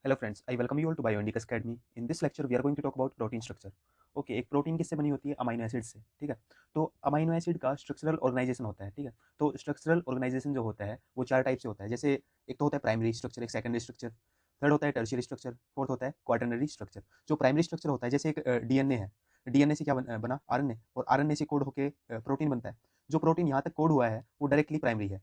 Hello friends, I welcome you all to Bioindicus Academy. In this lecture, we are going to talk about protein structure. Okay एक protein किससे बनी होती है? Amino acid से, ठीक है। तो अमाइनो एसिड का स्ट्रक्चरल ऑर्गेनाइजेशन होता है, ठीक है। तो स्ट्रक्चरल ऑर्गेनाइजेशन जो होता है वो चार टाइप से होता है। जैसे एक तो होता है प्राइमरी स्ट्रक्चर, एक सेकेंडरी स्ट्रक्चर, थर्ड होता है टर्शियरी स्ट्रक्चर, फोर्थ होता है क्वाटरनरी स्ट्रक्चर। जो प्राइमरी स्ट्रक्चर होता है, जैसे एक डीएनए है, डीएनए से क्या बना? आरएनए, और आरएनए से कोड होकर प्रोटीन बनता है। जो प्रोटीन यहाँ तक कोड हुआ है वो डायरेक्टली प्राइमरी है।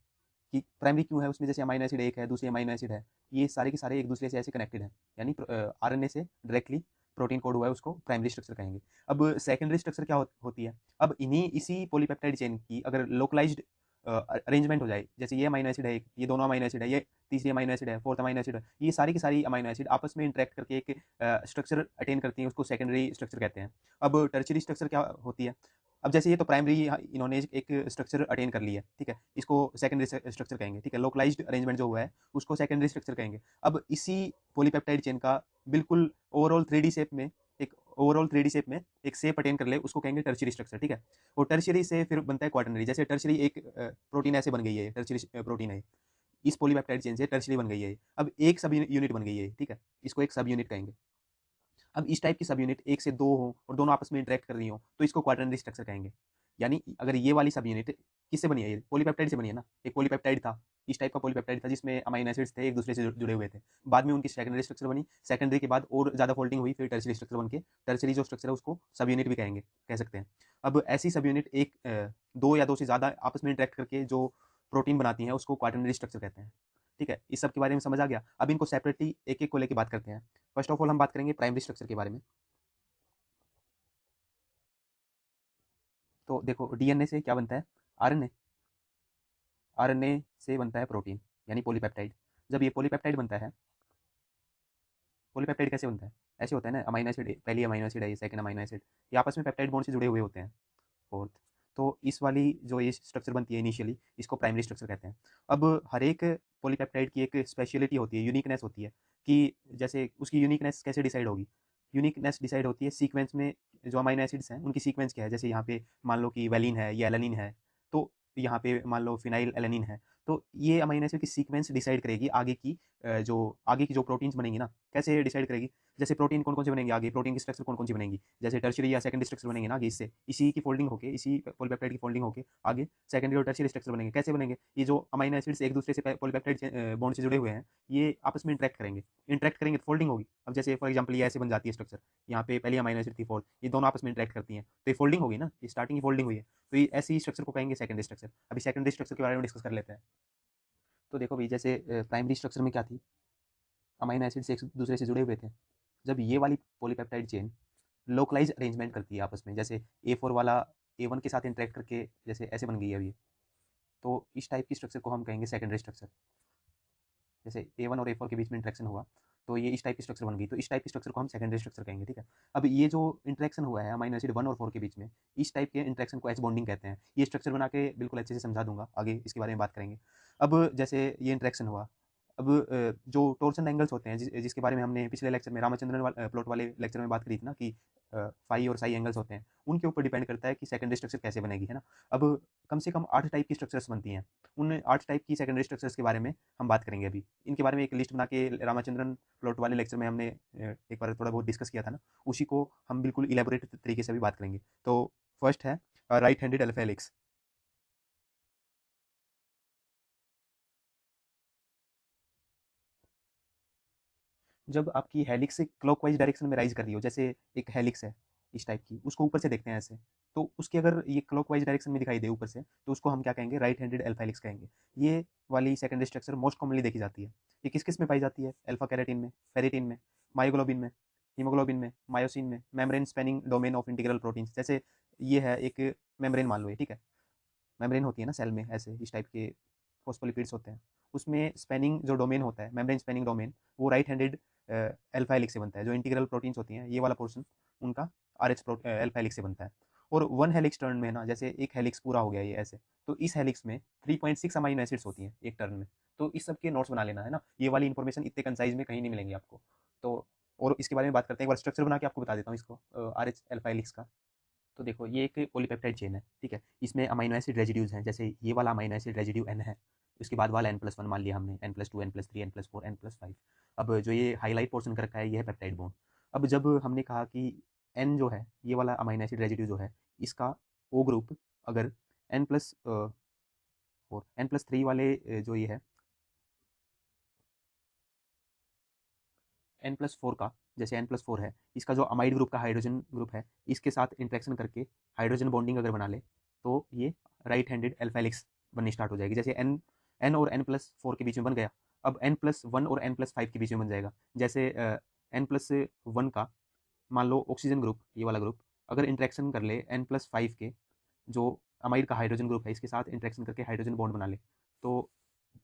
कि प्राइमरी क्यों है? उसमें जैसे अमाइनो एसिड एक है, दूसरी अमाइनो एसिड है, ये सारे के सारे एक दूसरे से ऐसे कनेक्टेड हैं, यानी आरएनए से डायरेक्टली प्रोटीन कोड हुआ है, उसको प्राइमरी स्ट्रक्चर कहेंगे। अब सेकेंडरी स्ट्रक्चर क्या होती है? अब इसी पॉलीपेप्टाइड चेन की अगर लोकलाइज्ड अरेंजमेंट हो जाए, जैसे ये अमाइनो एसिड है एक, ये दोनों अमाइनो एसिड है, ये तीसरी अमाइनो एसिड है, फोर्थ अमाइनो एसिड है, ये सारी की सारी अमाइनो एसिड आपस में इंटरेक्ट करके एक स्ट्रक्चर अटेन करती हैं, उसको सेकेंडरी स्ट्रक्चर कहते हैं। अब टर्शियरी स्ट्रक्चर क्या होती है? अब जैसे ये तो प्राइमरी इन्होंने एक स्ट्रक्चर अटेन कर लिया है, ठीक है, इसको सेकेंडरी स्ट्रक्चर कहेंगे, ठीक है। लोकलाइज्ड अरेंजमेंट जो हुआ है उसको सेकेंडरी स्ट्रक्चर कहेंगे। अब इसी पॉलीपेप्टाइड चेन का बिल्कुल ओवरऑल 3D शेप में एक शेप अटेन कर ले, उसको कहेंगे टर्शियरी स्ट्रक्चर, ठीक है। और टर्शियरी से फिर बनता है क्वाटरनरी। जैसे टर्शियरी एक प्रोटीन ऐसे बन गई है, टर्शियरी प्रोटीन है, इस पॉलीपेप्टाइड चेन से टर्शियरी बन गई है। अब एक सब यूनिट बन गई है, ठीक है, इसको एक सब यूनिट कहेंगे। अब इस टाइप की सब यूनिट एक से दो हो और दोनों आपस में इंटरेक्ट कर रही हो तो इसको क्वाटरनरी स्ट्रक्चर कहेंगे। यानी अगर ये वाली सब यूनिट किससे बनी है? ये पॉलीपेप्टाइड से बनी है ना। एक पॉलीपेप्टाइड था, इस टाइप का पॉलीपेप्टाइड था जिसमें अमाइनो एसिड्स थे, एक दूसरे से जुड़े हुए थे। बाद में उनकी सेकेंडरी स्ट्रक्चर बनी, सेकेंडरी के बाद और ज्यादा फोल्डिंग हुई, फिर टर्शियरी स्ट्रक्चर बन के टर्शियरी जो स्ट्रक्चर है उसको सब यूनिट भी कह सकते हैं। अब ऐसी सब यूनिट एक दो या दो से ज्यादा आपस में इंटरेक्ट करके जो प्रोटीन बनाती हैं उसको क्वाटरनरी स्ट्रक्चर कहते हैं, ठीक है। इस सब के बारे में समझ आ गया। अब इनको सेपरेटली एक एक को लेकर बात करते हैं। फर्स्ट ऑफ ऑल हम बात करेंगे प्राइमरी स्ट्रक्चर के बारे में। तो देखो डीएनए से क्या बनता है? आरएनए, आरएनए से बनता है प्रोटीन, यानी पॉलीपेप्टाइड। जब ये पॉलीपेप्टाइड बनता है, पॉलीपेप्टाइड कैसे बनता है? ऐसे होता है ना, अमाइनो एसिड, पहली अमाइनो एसिड है, ये सेकंड अमाइनो एसिड, ये आपस में पेप्टाइड बॉन्ड से जुड़े हुए होते हैं, फोर्थ। तो इस वाली जो ये स्ट्रक्चर बनती है इनिशियली, इसको प्राइमरी स्ट्रक्चर कहते हैं। अब हर एक पॉलीपेप्टाइड की एक स्पेशलिटी होती है, यूनिकनेस होती है, कि जैसे उसकी यूनिकनेस कैसे डिसाइड होगी? यूनिकनेस डिसाइड होती है सीक्वेंस में, जो अमाइनो एसिड्स हैं उनकी सीक्वेंस क्या है। जैसे यहाँ पे मान लो कि वैलिन है, ये एलानिन है, तो यहाँ पे मान लो फिनाइल एलानिन है, तो ये अमाइनो एसिड की सीक्वेंस डिसाइड करेगी आगे की जो प्रोटीन्स बनेंगी ना, कैसे डिसाइड करेगी? जैसे प्रोटीन कौन कौन से बनेंगे आगे, प्रोटीन की स्ट्रक्चर कौन कौन सी बनेंगी, जैसे टर्शियरी या सेकेंडरी स्ट्रक्चर बनेंगे ना आगे, इससे इसी की फोल्डिंग होके, इसी पॉलीपेप्टाइड की फोल्डिंग होके आगे सेकेंडरी और टर्शियरी स्ट्रक्चर बनेंगे। कैसे बनेंगे? ये जो अमाइनो एसिड्स एक दूसरे से पॉलीपेप्टाइड बॉन्ड से जुड़े हुए हैं, ये आपस में इंटरेक्ट करेंगे तो फोल्डिंग होगी। अब जैसे फॉर एग्जाम्पल ये ऐसे बन जाती है स्ट्रक्चर, यहाँ पे पहली अमाइनो एसिड थी, फोर्थ, ये दोनों आपस में इंटरेक्ट करती हैं तो ये फोल्डिंग होगी ना, ये स्टार्टिंग की फोल्डिंग हुई है, तो ये ऐसी स्ट्रक्चर को कहेंगे सेकेंडरी स्ट्रक्चर। अभी सेकेंडरी स्ट्रक्चर के बारे में डिस्कस कर लेते हैं। तो देखो भाई, जैसे प्राइमरी स्ट्रक्चर में क्या थी? अमाइनो एसिड से एक दूसरे से जुड़े हुए थे। जब ये वाली पॉलीपेप्टाइड चेन लोकलाइज अरेंजमेंट करती है आपस में, जैसे A4 वाला A1 के साथ इंटरेक्ट करके जैसे ऐसे बन गई है अभी, तो इस टाइप की स्ट्रक्चर को हम कहेंगे सेकेंडरी स्ट्रक्चर। जैसे A1 और A4 के बीच में इंटरेक्शन हुआ तो ये इस टाइप की स्ट्रक्चर बन गई, तो इस टाइप की स्ट्रक्चर को हम सेकेंडरी स्ट्रक्चर कहेंगे, ठीक है। अब ये जो इंटरेक्शन हुआ है अमाइनो एसिड 1 और 4 के बीच में, इस टाइप के इंटरेक्शन को एच बॉन्डिंग कहते हैं। ये स्ट्रक्चर बना के बिल्कुल अच्छे से समझा दूंगा, आगे इसके बारे में बात करेंगे। अब जैसे ये इंटरेक्शन हुआ, अब जो टोर्सन एंगल्स होते हैं जिसके बारे में हमने पिछले लेक्चर में रामचंद्रन प्लॉट वाले लेक्चर में बात करी थी ना, कि फाई और साई एंगल्स होते हैं, उनके ऊपर डिपेंड करता है कि सेकेंडरी स्ट्रक्चर कैसे बनेगी, है ना। अब कम से कम 8 टाइप की स्ट्रक्चर्स बनती हैं, उन 8 टाइप की सेकेंडरी स्ट्रक्चर्स के बारे में हम बात करेंगे अभी। इनके बारे में एक लिस्ट बना के रामाचंद्रन प्लॉट वाले लेक्चर में हमने एक बार थोड़ा बहुत डिस्कस किया था ना, उसी को हम बिल्कुल इलेबोरेट तरीके से भी बात करेंगे। तो फर्स्ट है राइट हैंडेड अल्फा हेलिक्स। जब आपकी हेलिक्स क्लॉकवाइज डायरेक्शन में राइज कर रही हो, जैसे एक हेलिक्स है इस टाइप की, उसको ऊपर से देखते हैं ऐसे, तो उसकी अगर ये क्लॉकवाइज डायरेक्शन में दिखाई दे ऊपर से, तो उसको हम क्या कहेंगे? राइट हैंडेड अल्फा हेलिक्स कहेंगे। ये वाली सेकेंडरी स्ट्रक्चर मोस्ट कॉमनली देखी जाती है। ये किस किस में पाई जाती है? अल्फा कैरेटिन में, फेरिटिन में, मायोग्लोबिन में, हीमोग्लोबिन में, मायोसिन में, membrane spanning domain of integral proteins. जैसे ये है एक मेम्ब्रेन मान लो ये, ठीक है, मेम्ब्रेन होती है ना सेल में, ऐसे इस टाइप के फॉस्फोलिपिड्स होते हैं, उसमें स्पेनिंग जो डोमेन होता है, मेम्ब्रेन स्पेनिंग डोमेन, वो राइट हैंडेड अल्फा हेलिक्स से बनता है। जो इंटीग्रल प्रोटीन्स होती हैं ये वाला पोर्शन उनका RH अल्फा हेलिक्स से बनता है। और वन हेलिक्स टर्न में ना, जैसे एक हेलिक्स पूरा हो गया ये ऐसे, तो इस हेलिक्स में 3.6 अमाइनो एसिड्स होती हैं एक टर्न में। तो इस सब के नोट्स बना लेना, है ना, ये वाली इंफॉर्मेशन इतने कंसाइज में कहीं नहीं मिलेंगी आपको। तो और इसके बारे में बात करते हैं, एक बार स्ट्रक्चर बना के आपको बता देता हूँ इसको, RH अल्फा हेलिक्स का। तो देखो ये एक पॉलीपेप्टाइड चेन है, ठीक है, इसमें अमाइनो एसिड रेजिड्यूज हैं, जैसे ये वाला अमाइनो एसिड रेजिड्यू N है, उसके बाद वाला n+1 मान लिया हमने, n+2 n+3 n+4 n+5। अब जो ये हाईलाइट पोर्शन कर रखा है ये है पेप्टाइड बॉन्ड। अब जब हमने कहा कि n जो है ये वाला अमीनो एसिड रेजिड्यू जो है इसका O ग्रुप अगर n+4 n+3 वाले जो ये है n+4 का, जैसे n+4 है इसका जो अमाइड ग्रुप का हाइड्रोजन ग्रुप है इसके साथ इंटरेक्शन करके हाइड्रोजन बॉन्डिंग अगर बना ले तो ये राइट हैंडेड एल्फा हेलिक्स बननी स्टार्ट हो जाएगी। जैसे n और n+4 के बीच में बन गया, अब n+1 और n+5 के बीच में बन जाएगा। जैसे n+1 का मान लो ऑक्सीजन ग्रुप ये वाला ग्रुप अगर इंटरेक्शन कर ले n+5 के जो अमाइड का हाइड्रोजन ग्रुप है इसके साथ इंटरेक्शन करके हाइड्रोजन बॉन्ड बना ले तो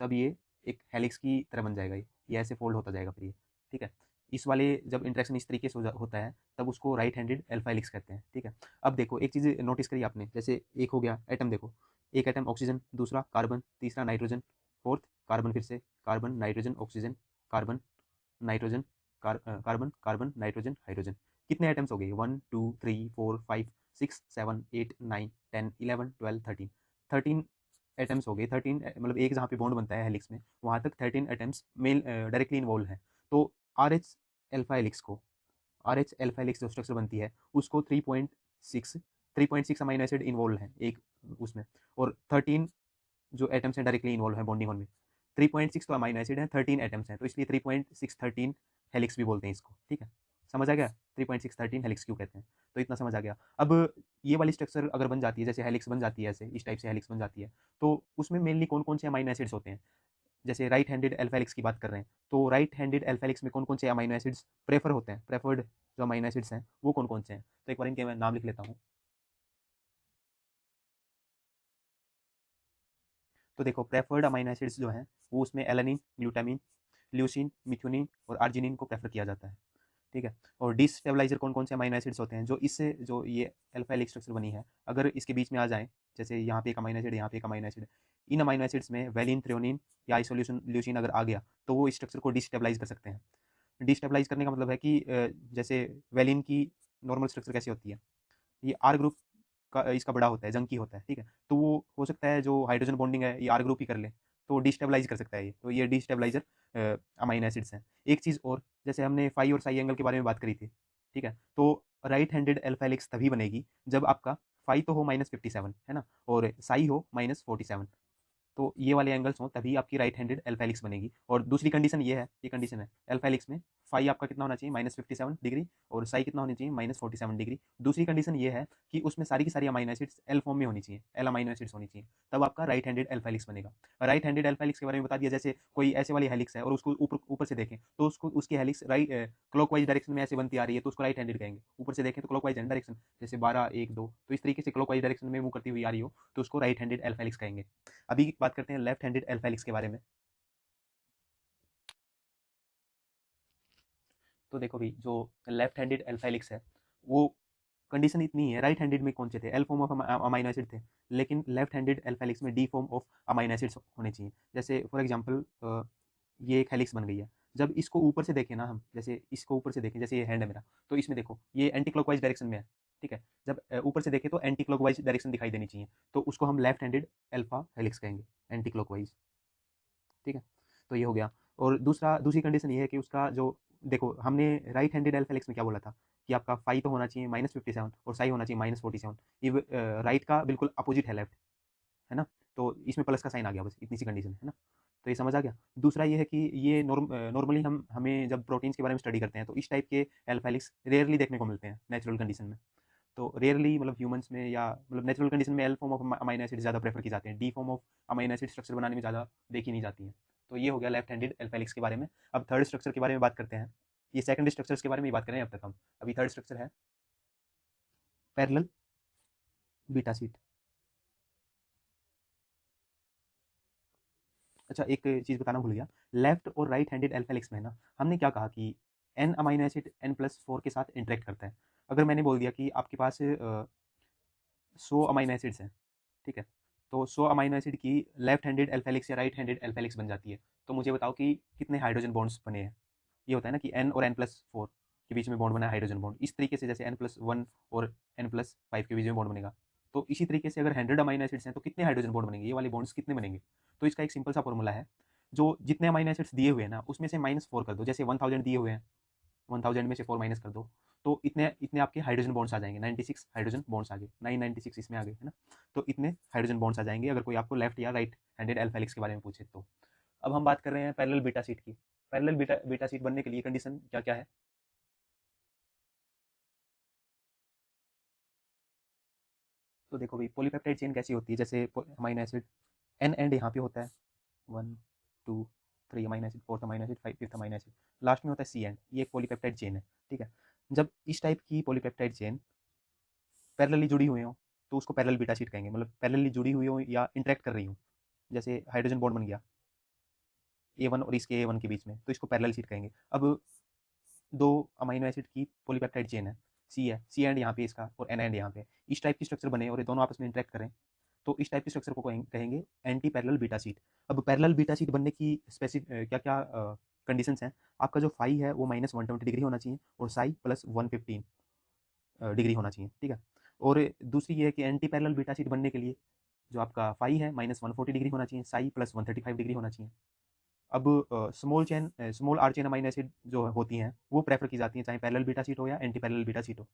तब ये एक हेलिक्स की तरह बन जाएगा। ये ऐसे फोल्ड होता जाएगा फिर ये, ठीक है। इस वाले जब इंटरेक्शन इस तरीके से होता है तब उसको राइट हैंडेड एल्फा हेलिक्स कहते हैं, ठीक है। अब देखो एक चीज़ नोटिस करी आपने, जैसे एक हो गया एटम, देखो एक एटम ऑक्सीजन, दूसरा कार्बन, तीसरा नाइट्रोजन, फोर्थ कार्बन, फिर से carbon nitrogen oxygen, carbon nitrogen, carbon carbon nitrogen hydrogen. कितने एटम्स हो गए? 1 2 3 4 5 6 7 8 9 10 11 12 13 13 एटम्स हो गए। 13 मतलब एक जहाँ पे बॉन्ड बनता है हेलिक्स में वहाँ तक 13 एटम्स मेल डायरेक्टली इन्वॉल्व हैं। तो आर एच एल्फा हेलिक्स को, आर एच एल्फा हेलिक्स जो स्ट्रक्चर बनती है उसको 3.6 अमाइनो एसिड इन्वॉल्व है एक उसमें, और 13 जो एटम्स हैं डायरेक्टली इन्वॉल्व है बॉन्डिंग में। 3.6 तो अमाइनो एसिड है, 13 एटम्स हैं, तो इसलिए 3.6 13 हेलिक्स भी बोलते हैं इसको, ठीक है। समझ आ गया 3.6 13 हेलिक्स क्यों कहते हैं? तो इतना समझ आ गया। अब ये वाली स्ट्रक्चर अगर बन जाती है, जैसे हेलिक्स बन जाती है, ऐसे इस टाइप से हेलिक्स बन जाती है, तो उसमें मेनली कौन कौन से अमाइनो एसिड्स होते हैं? जैसे राइट हैंडेड एल्फा हेलिक्स की बात कर रहे हैं तो राइट हैंडेड एल्फा हेलिक्स में कौन कौन से अमाइनो एसिड्स प्रेफर होते हैं, प्रेफर्ड जो अमाइनो एसिड्स हैं वो कौन कौन से हैं? तो एक बार इनके मैं नाम लिख लेता हूँ। तो देखो प्रेफर्ड अमाइनो एसिड्स जो हैं वो उसमें एलानिन, ग्लूटामिन, ल्यूसीन, मिथ्योनिन और आर्जिनिन को प्रेफर किया जाता है, ठीक है। और डिस्टेबलाइजर कौन कौन से अमाइनो एसिड्स होते हैं जो इससे जो ये अल्फा हेलिक्स स्ट्रक्चर बनी है अगर इसके बीच में आ जाए, जैसे यहाँ पे एक अमाइनो एसिड, यहाँ पे एक अमाइनो एसिड, इन अमाइनो एसिड्स में वैलिन, थ्रेओनिन या आइसोल्यूशन ल्यूसीन अगर आ गया तो वो इस स्ट्रक्चर को डिस्टेबलाइज कर सकते हैं। डिस्टेबलाइज करने का मतलब है कि जैसे वैलिन की नॉर्मल स्ट्रक्चर कैसी होती है, ये आर ग्रुप का इसका बड़ा होता है, जंकी होता है, ठीक है। तो वो हो सकता है जो हाइड्रोजन बॉन्डिंग है ये आर ग्रुप ही कर ले, तो डिस्टेबलाइज कर सकता है ये, तो ये डिस्टेबलाइजर अमाइनो एसिड्स हैं। एक चीज़ और, जैसे हमने फाई और साई एंगल के बारे में बात करी थी, ठीक है। तो राइट हैंडेड एल्फा हेलिक्स तभी बनेगी जब आपका फाई तो हो -57 है ना, और साई हो -47, तो ये वाले एंगल्स हों तभी आपकी राइट हैंडेड एल्फा हेलिक्स बनेगी। और दूसरी कंडीशन ये है, ये कंडीशन है एल्फा हेलिक्स में, फाई आपका कितना होना चाहिए -57 डिग्री, और साई कितना होनी चाहिए -47 डिग्री। दूसरी कंडीशन ये है कि उसमें सारी की सारी अमाइनो एसिड्स एल फॉर्म में होनी चाहिए, एल अमाइनो एसिड्स होनी चाहिए, तब आपका राइट हैंडेड एल्फा हेलिक्स बनेगा। राइट हैंडेड एल्फा हेलिक्स के बारे में बता दिया। जैसे कोई ऐसे वाली हेलिक्स है और उसको ऊपर ऊपर से देखें तो उसको उसकी हेलिक्स राइट क्लॉकवाइज डायरेक्शन में ऐसे बनती आ रही है तो उसको राइट हैंडेड कहेंगे। ऊपर से देखें तो क्लॉकवाइज डायरेक्शन, जैसे 12 1 2, तो इस तरीके से क्लॉकवाइज डायरेक्शन में मूव करती हुई आ रही हो तो उसको राइट हैंडेड एल्फा हेलिक्स कहेंगे। अभी बात करते हैं लेफ्ट हैंडेड एल्फा हेलिक्स के बारे में। तो देखो भी जो लेफ्ट हैंडेड एल्फा हेलिक्स है वो कंडीशन इतनी है, राइट हैंडेड में कौन से थे? L form of amino acid थे, लेकिन लेफ्ट हैंडेड एल्फा हेलिक्स में D form of amino acids होने चाहिए। जैसे फॉर एग्जांपल ये एक हेलिक्स बन गई है, जब इसको ऊपर से देखें ना हम, जैसे इसको ऊपर से देखें, जैसे ये हैंड है मेरा, तो इसमें देखो ये एंटी क्लॉकवाइज डायरेक्शन में है, ठीक है। जब ऊपर से देखें तो एंटी क्लॉकवाइज डायरेक्शन दिखाई देनी चाहिए, तो उसको हम लेफ्ट हैंडेड एल्फा हेलिक्स कहेंगे, एंटी क्लॉकवाइज, ठीक है। तो ये हो गया। और दूसरी कंडीशन ये है कि उसका जो, देखो हमने राइट हैंडेड एल्फा हेलिक्स में क्या बोला था कि आपका फाई तो होना चाहिए -57 और साई होना चाहिए -47। ये राइट का बिल्कुल अपोजिट है लेफ्ट, है ना। तो इसमें प्लस का साइन आ गया, बस इतनी सी कंडीशन है ना। तो ये समझ आ गया। दूसरा ये है कि ये नॉर्मली हम हमें जब प्रोटीन्स के बारे में स्टडी करते हैं तो इस टाइप के एल्फा हेलिक्स रेयरली देखने को मिलते हैं नेचुरल कंडीशन में। तो रेयरली मतलब ह्यूमंस में या मतलब नेचुरल कंडीशन में L form of amino acid ज़्यादा प्रेफर की जाते हैं, D form of amino acid structure बनाने में ज़्यादा देखी नहीं जाती है। तो ये हो गया लेफ्ट हैंडेड एल्फा हेलिक्स के बारे में। अब थर्ड स्ट्रक्चर के बारे में बात करते हैं। ये सेकंड स्ट्रक्चर्स के बारे में ही बात करें अब तक हम। अभी थर्ड स्ट्रक्चर है पैरेलल बीटा शीट। अच्छा एक चीज़ बताना भूल गया, लेफ्ट और राइट हैंडेड एल्फा हेलिक्स में ना हमने क्या कहा कि एन अमाइनो एसिड n+4 के साथ इंटरेक्ट करता है। अगर मैंने बोल दिया कि आपके पास 100 अमाइनो एसिड्स हैं, ठीक है, तो 100 अमाइनो एसिड की लेफ्ट हैंडेड एल्फा हेलिक्स या राइट हैंडेड एल्फा हेलिक्स बन जाती है, तो मुझे बताओ कि कितने हाइड्रोजन बॉन्ड्स बने हैं। ये होता है ना कि n और n+4 के बीच में बॉन्ड बना है हाइड्रोजन बॉन्ड, इस तरीके से जैसे n+1 और n+5 के बीच में बॉन्ड बनेगा, तो इसी तरीके से अगर 100 अमीनो एसिड्स हैं तो कितने हाइड्रोजन बॉन्ड बनेंगे, ये वाले बॉन्ड्स कितने बनेंगे। तो इसका एक सिंपल सा फॉर्मूला है, जो जितने अमीनो एसिड्स दिए हुए हैं ना उसमें से -4 कर दो। जैसे 1000 दिए हुए हैं, 1000 में से 4 माइनस कर दो, तो इतने इतने आपके हाइड्रोजन बॉन्ड्स आ जाएंगे। 96 हाइड्रोजन बॉन्ड्स आ गए, 996 इसमें आ गए, है ना। तो इतने हाइड्रोजन बॉन्ड्स आ जाएंगे अगर कोई आपको लेफ्ट या राइट हैंडेड एल्फा हेलिक्स के बारे में पूछे तो। अब हम बात कर रहे हैं पैरेलल बीटा शीट की। पैरेलल बीटा बीटा शीट बनने के लिए कंडीशन क्या क्या है। तो देखो भाई, पॉलीपेप्टाइड चेन कैसी होती है, जैसे अमीनो एसिड एन एंड यहाँ पे होता है 1 2 3 amino acid, fourth amino acid, fifth amino acid, last में होता है सी एंड। ये एक पॉलीपेप्टाइड चेन है, ठीक है। जब इस टाइप की पॉलीपेप्टाइड चेन पैरेलली जुड़ी हुई हो तो उसको पैरेलल बीटा शीट कहेंगे, मतलब पैरेलली जुड़ी हुई हो या इंटरेक्ट कर रही हो। जैसे हाइड्रोजन बॉन्ड बन गया A1 और इसके A1 के बीच में, तो इसको पैरेलल शीट कहेंगे। अब दो अमीनो एसिड की पॉलीपेप्टाइड चेन है, सी है, सी एंड यहाँ पे इसका और एन एंड यहाँ पे, इस टाइप की स्ट्रक्चर बने और ये दोनों आपस में इंटरेक्ट करें, तो इस टाइप की स्ट्रक्चर को कहेंगे एंटी पैरेलल बीटा शीट। अब पैरेलल बीटा शीट बनने की स्पेसिफिक क्या क्या कंडीशंस हैं। आपका जो फाई है वो -120 डिग्री होना चाहिए और साई +115 डिग्री होना चाहिए, ठीक है। और दूसरी ये है कि एंटी पैरेलल बीटा शीट बनने के लिए जो आपका फाई है -140 डिग्री होना चाहिए, साई +135 डिग्री होना चाहिए। अब small R chain amino acid जो होती हैं वो प्रेफर की जाती हैं, चाहे पैरेलल बीटा शीट हो या एंटी पैरेलल बीटा शीट हो।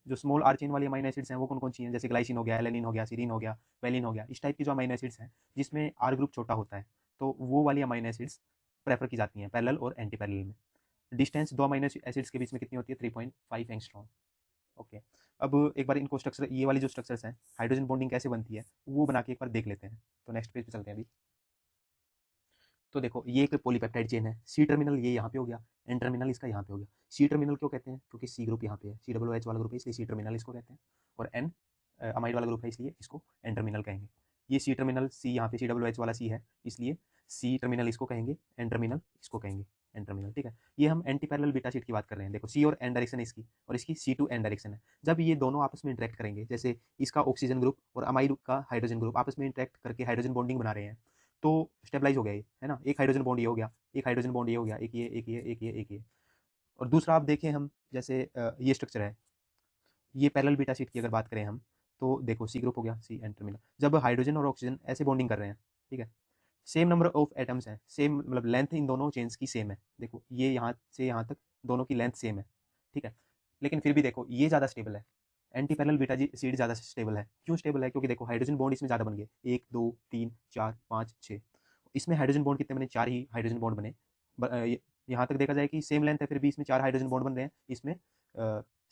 जो स्मॉल आर चेन वाली अमीनो एसिड्स हैं वो कौन कौन सी हैं, जैसे ग्लाइसिन हो गया, एलेनिन हो गया, सीरीन हो गया, वेलिन हो गया, इस टाइप की जो अमीनो एसिड्स हैं जिसमें आर ग्रुप छोटा होता है, तो वो वाली अमीनो एसिड्स प्रेफर की जाती हैं पैरेलल और एंटी पैरेलल में। डिस्टेंस दो अमीनो एसिड्स के बीच में कितनी होती है, 3.5 एंगस्ट्रॉम। ओके। अब एक बार इनको स्ट्रक्चर, ये वाली जो स्ट्रक्चर्स हैं हाइड्रोजन बॉन्डिंग कैसे बनती है वो बना के एक बार देख लेते हैं। तो नेक्स्ट पेज पे चलते हैं अभी। तो देखो, ये एक पॉलीपेप्टाइड चेन है, सी टर्मिनल ये यहाँ पे हो गया, एन टर्मिनल इसका यहाँ पे हो गया। सी टर्मिनल क्यों कहते हैं, क्योंकि सी ग्रुप यहाँ पे है, COOH वाला ग्रुप है इसलिए सी टर्मिनल इसको कहते हैं, और एन अमाइड वाला ग्रुप है इसलिए इसको एन टर्मिनल कहेंगे। ये सी टर्मिनल, सी यहाँ पे COOH वाला सी है इसलिए सी टर्मिनल इसको कहेंगे, एन टर्मिनल इसको कहेंगे, एन टर्मिनल, ठीक है। ये हम एंटी पैरेलल बीटा शीट की बात कर रहे हैं। देखो, सी और एन डायरेक्शन है इसकी और इसकी सी टू एन डायरेक्शन है। जब ये दोनों आपस में इंटरेक्ट करेंगे, जैसे इसका ऑक्सीजन ग्रुप और अमाइड का हाइड्रोजन ग्रुप आपस में इंटरेक्ट करके हाइड्रोजन बॉन्डिंग बना रहे हैं, तो स्टेबलाइज हो गया ये, है ना। एक हाइड्रोजन बॉन्ड ये हो गया, एक हाइड्रोजन बॉन्ड ये हो गया, एक ये एक ये एक ये एक ये। और दूसरा आप देखें हम, जैसे ये स्ट्रक्चर है, ये पैरेलल बीटा शीट की अगर बात करें हम, तो देखो सी ग्रुप हो गया, सी एन टर्मिनल। जब हाइड्रोजन और ऑक्सीजन ऐसे बॉन्डिंग कर रहे हैं, ठीक है, सेम नंबर ऑफ एटम्स हैं, सेम मतलब लेंथ इन दोनों चेन्स की सेम है। देखो, ये यहाँ से यहाँ तक दोनों की लेंथ सेम है, ठीक है। लेकिन फिर भी देखो ये ज़्यादा स्टेबल है, एंटी पैरेलल बीटा शीट ज़्यादा स्टेबल है। क्यों स्टेबल है, क्योंकि देखो हाइड्रोजन बॉन्ड इसमें ज़्यादा बन गए, 1 2 3 4 5 6। इसमें हाइड्रोजन बॉन्ड कितने बने, 4 ही हाइड्रोजन बॉन्ड बने। यहाँ तक देखा जाए कि सेम लेंथ है फिर भी इसमें 4 हाइड्रोजन बॉन्ड बन रहे हैं, इसमें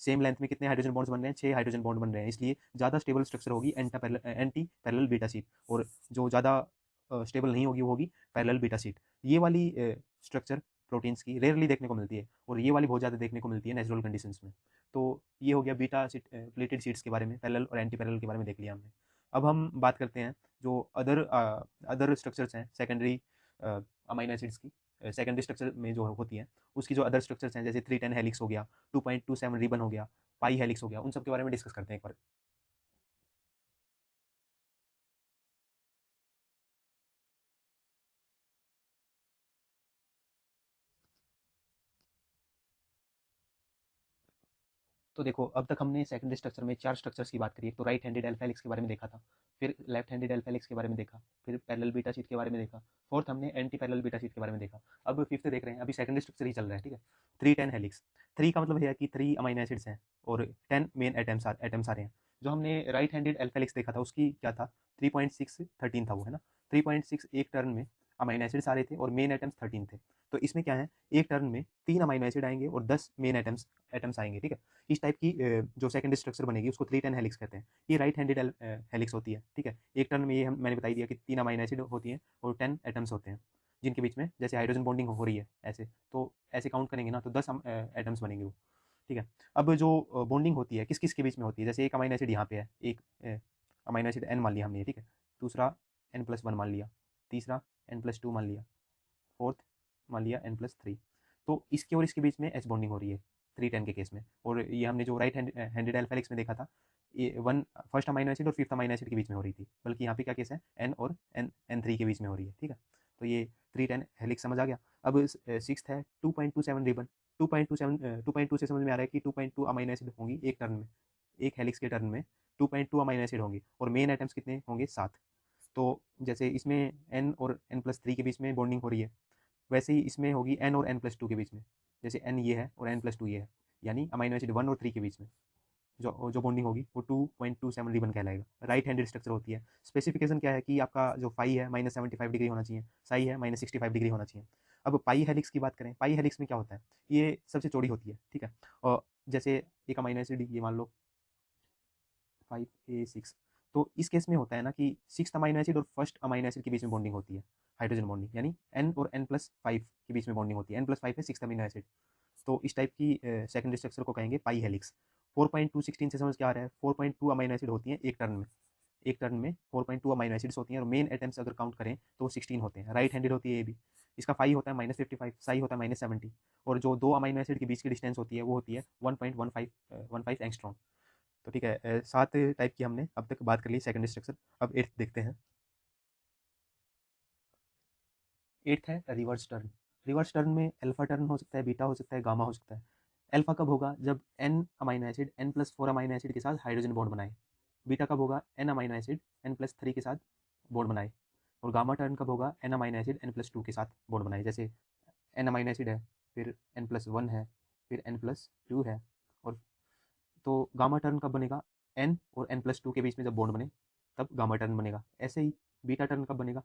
सेम लेंथ में कितने हाइड्रोजन बॉन्ड्स बन रहे हैं, 6 हाइड्रोजन बॉन्ड बन रहे हैं, इसलिए ज़्यादा स्टेबल स्ट्रक्चर होगी एंटी पैरेलल बीटा शीट। और जो ज़्यादा स्टेबल नहीं होगी वो होगी पैरेलल बीटा शीट। ये वाली स्ट्रक्चर प्रोटीन्स की रेयरली देखने को मिलती है और ये वाली बहुत ज़्यादा देखने को मिलती है नेचुरल कंडीशंस में। तो ये हो गया बीटा शीट प्लेटेड शीट्स के बारे में, पैरेलल और एंटी पैरेलल के बारे में देख लिया हमने। अब हम बात करते हैं जो अदर स्ट्रक्चर्स हैं सेकेंडरी अमीनो एसिड्स की, सेकेंडरी स्ट्रक्चर में जो होती हैं उसकी जो अदर स्ट्रक्चर्स हैं, जैसे 310 हेलिक्स हो गया, 2.27 रिबन हो गया, पाई हेलिक्स हो गया, उन सब के बारे में डिस्कस करते हैं एक बार। तो देखो, अब तक हमने सेकेंडरी स्ट्रक्चर में 4 स्ट्रक्चर्स की बात करी। एक तो राइट हैंडेड अल्फा हेलिक्स के बारे में देखा था, फिर लेफ्ट हैंडेड अल्फा हेलिक्स के बारे में देखा, फिर पैरेलल बीटा शीट के बारे में देखा, फोर्थ हमने एंटी पैरेलल बीटा शीट के बारे में देखा। अब फिफ्थ देख रहे हैं, अभी सेकेंडरी स्ट्रक्चर ही चल रहा है, ठीक है। 310 हेलिक्स, 3 का मतलब है कि 3 अमीनो एसिड्स हैं और 10 मेन एटम्स आ रहे हैं। जो हमने राइट हैंडेड अल्फा हेलिक्स देखा था उसकी क्या था, 3.613 था वो, है ना। 3.6 एक टर्न में अमीनो एसिड्स आ रहे थे और मेन एटम्स 13 थे। तो इसमें क्या है, एक टर्न में 3 अमीनो एसिड आएंगे और 10 मेन एटम्स आएंगे, ठीक है। इस टाइप की जो सेकंडरी स्ट्रक्चर बनेगी उसको 310 हेलिक्स कहते हैं। ये राइट हैंडेड हेलिक्स होती है, ठीक है। एक टर्न में ये मैंने बता दिया कि 3 अमीनो एसिड होती हैं और 10 एटम्स होते हैं, जिनके बीच में जैसे हाइड्रोजन बॉन्डिंग हो रही है ऐसे, तो ऐसे काउंट करेंगे ना तो 10 एटम्स बनेंगे वो, ठीक है। अब जो बॉन्डिंग होती है किस किस के बीच में होती है, जैसे एक अमीनो एसिड यहाँ पे है, एक अमीनो एसिड एन मान लिया हमने, ठीक है। दूसरा N+1 मान लिया, तीसरा N+2 मान लिया, फोर्थ मान लिया N+3। तो इसके और इसके बीच में एच बॉन्डिंग हो रही है 310 के केस में। और ये हमने जो राइट हैंडेड अल्फा हेलिक्स में देखा था, ये फर्स्ट अमीनो एसिड और फिफ्थ अमीनो एसिड के बीच में हो रही थी, बल्कि यहाँ पे क्या केस है, एन और N3 के बीच में हो रही है, ठीक है। तो ये 310 हेलिक्स समझ आ गया। अब सिक्स्थ है 2.27 रिबन। 2.2 से समझ में आ रहा है कि 2.2 अमीनो एसिड होंगी एक टर्न में, एक हेलिक्स के टर्न में 2.2 अमीनो एसिड होंगे और मेन आइटम्स कितने होंगे 7। तो जैसे इसमें n और n+3 के बीच में बॉन्डिंग हो रही है, वैसे ही इसमें होगी n और n+2 के बीच में। जैसे n ये है और n+2 ये है, यानी अमीनो एसिड 1 और 3 के बीच में जो बॉन्डिंग होगी वो 2.27 रिबन कहलाएगा। राइट हैंडेड स्ट्रक्चर होती है। स्पेसिफिकेशन क्या है कि आपका जो फाई है -75 डिग्री होना चाहिए, साई है -65 डिग्री होना चाहिए। अब पाई हेलिक्स की बात करें, पाई हेलिक्स में क्या होता है, ये सबसे चौड़ी होती है, ठीक है। और जैसे एक अमीनो एसिड ये मान लो 5A6, तो इस केस में होता है ना कि सिक्स्थ अमीनो एसिड और फर्स्ट अमीनो एसिड के बीच में बॉन्डिंग होती है, हाइड्रोजन बॉन्डिंग, यानी n और n+5 के बीच में बॉन्डिंग होती है। n+5 है सिक्स्थ अमीनो एसिड। तो इस टाइप की सेकेंडरी स्ट्रक्चर को कहेंगे पाई हेलिक्स। 4.216 से समझ क्या आ रहा है, 4.2 अमीनो एसिड होती हैं एक टर्न में। एक टर्न में 4.2 अमीनो एसिड्स होती हैं और मेन एटम्स अगर काउंट करें तो वो 16 होते हैं। राइट हैंडेड होती है ये भी। इसका फाई होता है -55, साई होता है -70, और जो दो अमीनो एसिड के बीच की डिस्टेंस होती है वो होती है 1.15 एंगस्ट्रॉम। तो ठीक है, 7 टाइप की हमने अब तक बात कर ली सेकेंडरी स्ट्रक्चर। अब 8th देखते हैं। 8th है रिवर्स टर्न। रिवर्स टर्न में अल्फा टर्न हो सकता है, बीटा हो सकता है, गामा हो सकता है। अल्फा कब होगा, जब n amino acid n+4 amino acid के साथ हाइड्रोजन बॉन्ड बनाए। बीटा कब होगा, n अमीनो एसिड n+3 के साथ बॉन्ड बनाए। और गामा टर्न कब होगा, n अमीनो एसिड n+2 के साथ बॉन्ड बनाए। जैसे n अमीनो एसिड है, फिर n+1 है, फिर n+2 है, और तो गामा टर्न कब बनेगा, n और n+2 के बीच में जब बॉन्ड बने तब गामा टर्न बनेगा। ऐसे ही बीटा टर्न कब बनेगा,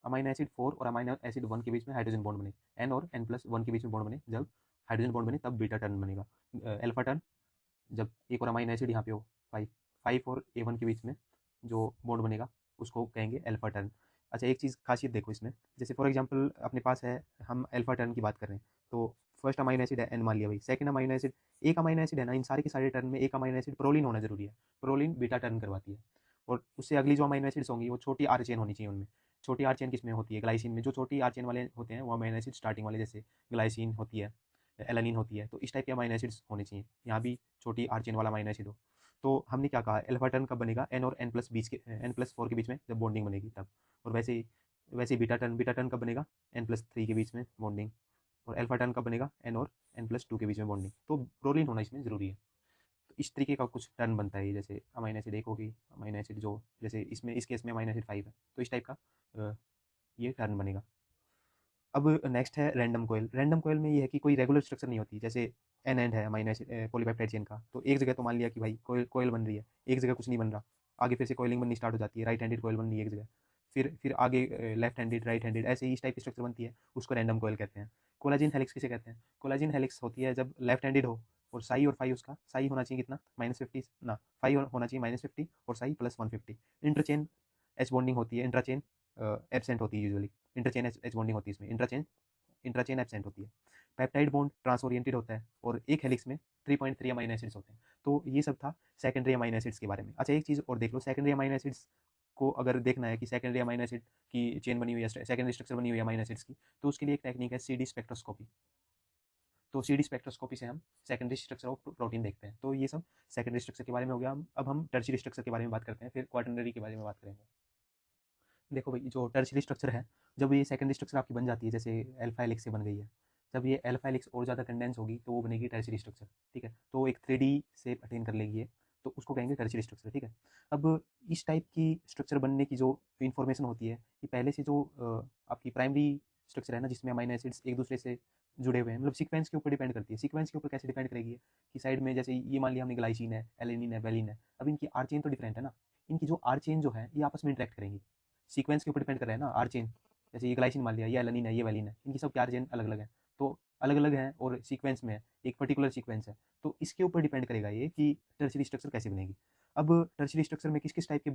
अमीनो एसिड 4 और अमीनो एसिड 1 के बीच में हाइड्रोजन बॉन्ड बने, n और n+1 के बीच में बॉन्ड बने, जब हाइड्रोजन बॉन्ड बने तब बीटा टर्न बनेगा। अल्फा टर्न जब एक और अमीनो एसिड यहाँ पे हो, 5 और A1 के बीच में जो बॉन्ड बनेगा उसको कहेंगे अल्फा टर्न। अच्छा, एक चीज़ खासियत देखो इसमें, जैसे फॉर एग्जांपल अपने पास है, हम अल्फा टर्न की बात कर रहे हैं, तो फर्स्ट अमीनो एसिड है n मान लिया भाई, सेकंड अमीनो एसिड, एक अमीनो एसिड है ना, इन सारे के सारे टर्न में एक अमीनो एसिड प्रोलिन होना जरूरी है। प्रोलिन बीटा टर्न करवाती है। और उससे अगली जो अमीनो एसिड्स होंगी वो छोटी आर चेन होनी चाहिए उनमें। छोटी आर चेन किसमें होती है, ग्लाइसिन में। जो छोटी आर चेन वाले होते हैं वो अमीनो एसिड स्टार्टिंग वाले, जैसे ग्लाइसिन होती है, एलानिन होती है, तो इस टाइप के अमीनो एसिड्स होने चाहिए। यहाँ भी छोटी आर चेन वाला अमीनो एसिड हो। तो हमने क्या कहा, अल्फा टर्न कब बनेगा, n और n+4 के बीच में जब बॉन्डिंग बनेगी तब। और वैसे ही बीटा टर्न कब बनेगा, n+3 के बीच में बॉन्डिंग। और अल्फा टर्न कब बनेगा, n और n+2 के बीच में बॉन्डिंग। तो प्रोलिन होना इसमें ज़रूरी है। तो इस तरीके का कुछ टर्न बनता है ये, जैसे अमीनो एसिड 1 होगी, अमीनो एसिड जो जैसे इसमें इस केस में अमीनो एसिड 5 है, तो इस टाइप का ये टर्न बनेगा। अब नेक्स्ट है रैंडम कोयल। रैंडम कोयल में ये है कि कोई रेगुलर स्ट्रक्चर नहीं होती। जैसे एन एंड है अमीनो एसिड पॉलीपेप्टाइड चेन का, तो एक जगह तो मान लिया कि भाई कोयल बन रही है, एक जगह कुछ नहीं बन रहा, आगे फिर से कोयलिंग बननी स्टार्ट हो जाती है, राइट हैंडेड कोयल बन रही है एक जगह, फिर आगे लेफ्ट हैंडेड, राइट हैंडेड, ऐसे ही इस टाइप की स्ट्रक्चर बनती है, उसको रैंडम कोयल कहते हैं। कोलाजिन हेलिक्स किसे कहते हैं, कोलाजिन हेलिक्स होती है जब लेफ्ट हैंडेड हो और साई और फाई, उसका साई होना चाहिए कितना, -50 ना, फाई होना चाहिए -50 और साई +150। इंटरचेन एच बॉन्डिंग होती है, इंट्राचेन एबसेंट होती है यूजुअली। इंटरचेन एच बॉन्डिंग होती है इसमें, इंट्राचेन एब्सेंट होती है। पेप्टाइड बॉन्ड ट्रांस ओरिएंटेड होता है और एक हेलिक्स में 3.3 अमीनो एसिड्स होते हैं। तो ये सब था सेकेंडरी अमीनो एसिड्स के बारे में। अच्छा, एक चीज़ और देख लो, सेकेंडरी अमीनो एसिड्स को अगर देखना है कि सेकेंडरी अमीनो एसिड की चेन बनी हुई है, सेकेंडरी स्ट्रक्चर बनी हुई है अमीनो एसिड्स की, तो उसके लिए एक टेक्निक है CD स्पेक्ट्रोस्कोपी। तो CD स्पेक्ट्रोस्कोपी से हम सेकेंडरी स्ट्रक्चर ऑफ प्रोटीन देखते हैं। तो ये सब सेकेंडरी स्ट्रक्चर के बारे में हो गया। अब हम टर्शियरी स्ट्रक्चर के बारे में बात करते हैं, फिर क्वाटरनरी के बारे में बात करेंगे। देखो भाई, जो टर्शियरी स्ट्रक्चर है, जब ये सेकेंडरी स्ट्रक्चर आपकी बन जाती है, जैसे अल्फा हेलिक्स से बन गई है, जब ये अल्फा हेलिक्स और ज़्यादा कंडेंस होगी तो वो बनेगी टर्शियरी स्ट्रक्चर, ठीक है। तो एक 3D शेप अटेन कर लेगी ये, तो उसको कहेंगे टर्शियरी स्ट्रक्चर, ठीक है। अब इस टाइप की स्ट्रक्चर बनने की जो इन्फॉर्मेशन होती है, ये पहले से जो आपकी प्राइमरी स्ट्रक्चर है ना, जिसमें अमीनो एसिड्स एक दूसरे से जुड़े हुए हैं, मतलब सीक्वेंस के ऊपर डिपेंड करती है। सीक्वेंस के ऊपर कैसे डिपेंड करेगी कि साइड में जैसे ये मान लिया हमने ग्लाइसिन है, एलेनिन है, वेलिन है, अब इनकी आर चेन तो डिफरेंट है ना, इनकी जो आर चेन जो है ये आपस में इंटरेक्ट करेंगी। सीक्वेंस के ऊपर डिपेंड कर रहा है ना आर चेन। जैसे ये ग्लाइसिन मान लिया, ये एलानिन है, ये वेलिन है, इनकी सब आर चेन अलग अलग है, तो अलग अलग है और सीक्वेंस में है, एक पर्टिकुलर सीक्वेंस है, तो इसके ऊपर डिपेंड करेगा ये कि टर्शियरी स्ट्रक्चर कैसे बनेगी। अब टर्शियरी स्ट्रक्चर में किस किस टाइप के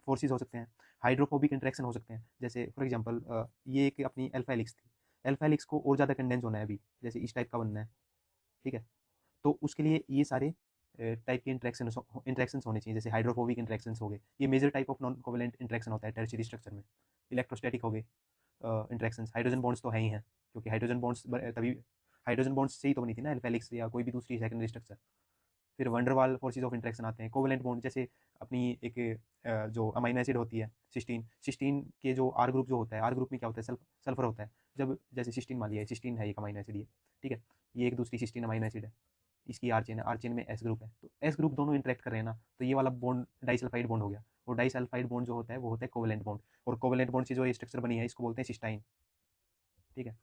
फोर्सेज हो सकते हैं, हाइड्रोफोबिक इंटरेक्शन हो सकते हैं। जैसे फॉर एग्जांपल ये एक अपनी अल्फा हेलिक्स थी, अल्फा हेलिक्स को और ज़्यादा कंडेंस होना है अभी, जैसे इस टाइप का बनना है, ठीक है। तो उसके लिए ये सारे टाइप के इंट्रैक्शंस होने चाहिए, जैसे हाइड्रोफोबिक इंट्रैक्शंस हो गए, ये major type of non covalent interaction होता है टर्शियरी स्ट्रक्चर में। इलेक्ट्रोस्टैटिक हो गए इंट्रैक्शंस, हाइड्रोजन बॉन्ड्स तो है ही हैं, क्योंकि हाइड्रोजन बॉन्ड्स तभी हाइड्रोजन बॉन्ड्स से ही तो बनी थी ना अल्फा हेलिक्स या कोई भी दूसरी सेकेंडरी स्ट्रक्चर। फिर वंडरवाल फोर्सेज ऑफ इंट्रैक्शन आते हैं, कोवेलेंट बॉन्ड, जैसे अपनी एक जो अमीनो एसिड होती है सिस्टीन, सिस्टीन के जो आर ग्रुप जो होता है, आर ग्रुप में क्या होता है, सल्फर होता है। जब जैसे सिस्टीन मान लिया, सिस्टीन है एक अमीनो एसिड ये, ठीक है, ये एक दूसरी सिस्टीन अमीनो एसिड है, इसकी आर चेन है, आर चेन में एस ग्रुप है, तो एस ग्रुप दोनों इंटरेक्ट कर रहे हैं ना, तो ये वाला बॉन्ड डाइसल्फाइड बॉन्ड हो गया। और डाइसल्फाइड बॉन्ड जो होता है वो होता है कोवेलेंट बॉन्ड, और कोवेलेंट बॉन्ड से जो ये स्ट्रक्चर बनी है इसको बोलते हैं सिस्टाइन। ठीक है,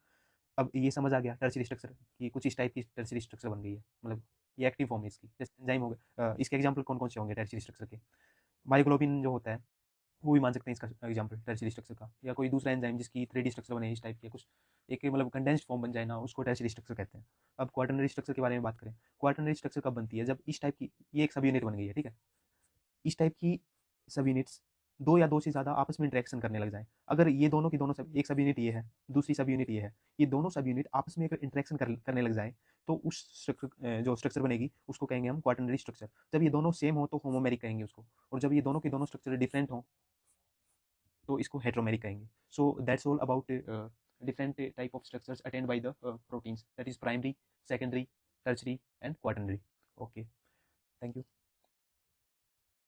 अब ये समझ आ गया टर्शियरी स्ट्रक्चर की, कुछ इस टाइप की टर्शियरी स्ट्रक्चर बन गई है, मतलब ये एक्टिव फॉर्म है इसकी, जैसे एंजाइम हो गया। इसके एग्जांपल कौन कौन से होंगे टर्शियरी स्ट्रक्चर के? मायोग्लोबिन जो होता है वो भी मान सकते हैं इसका एग्जांपल टर्शियरी स्ट्रक्चर का, या कोई दूसरा एंजाइम जिसकी 3D स्ट्रक्चर बने इस टाइप के कुछ, एक मतलब कंडेंस्ड फॉर्म बन जाए ना, उसको टर्शियरी स्ट्रक्चर कहते हैं। अब क्वाटरनरी स्ट्रक्चर के बारे में बात करें, क्वाटरनरी स्ट्रक्चर कब बनती है? जब इस टाइप की ये एक सब यूनिट बन गई है, ठीक है, इस टाइप की सब यूनिट्स दो या दो से ज़्यादा आपस में इंटरेक्शन करने लग जाएं। अगर ये दोनों की दोनों सब, एक सब यूनिट ये है, दूसरी सब यूनिट ये है, ये दोनों सब यूनिट आपस में अगर इंटरेक्शन करने लग जाए तो उस स्ट्रक्चर जो स्ट्रक्चर बनेगी उसको कहेंगे हम क्वाटरनरी स्ट्रक्चर। जब ये दोनों सेम हो तो होमोमेरिक कहेंगे उसको, और जब ये दोनों के दोनों स्ट्रक्चर डिफरेंट हो तो इसको हेट्रोमेरिक कहेंगे। So that's all about different type of structures attained by the proteins, that is primary, secondary, tertiary and quaternary. Okay, thank you.